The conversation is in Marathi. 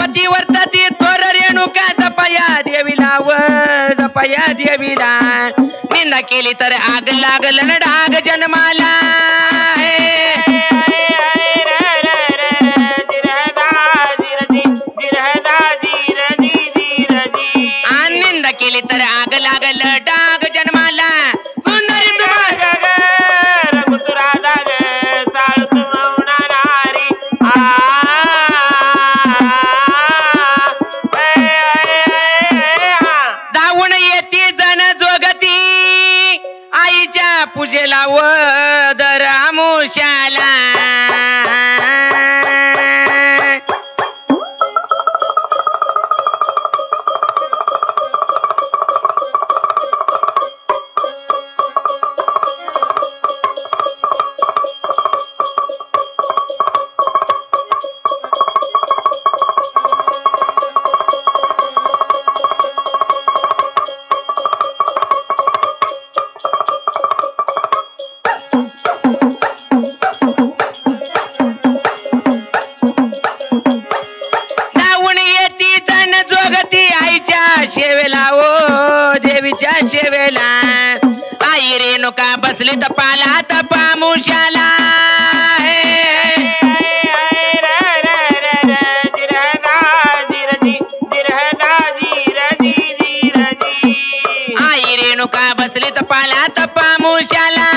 पतिवर्ता ती थोर रेणुका जपया देवीला व जपया देवीला निंदा केली तर आग लागल न डाग जन्माला निंदा केली तर आग लागल डाग जन्माला सुंदरी धावून येती जण जोगती आईच्या पूजेला व दर आमुष्याला शेवेला ओ देवीच्या शेवेला आई रेणुका बसली तपाला तपामुशाला आई रेणुका बसली तपाला तपामुशाला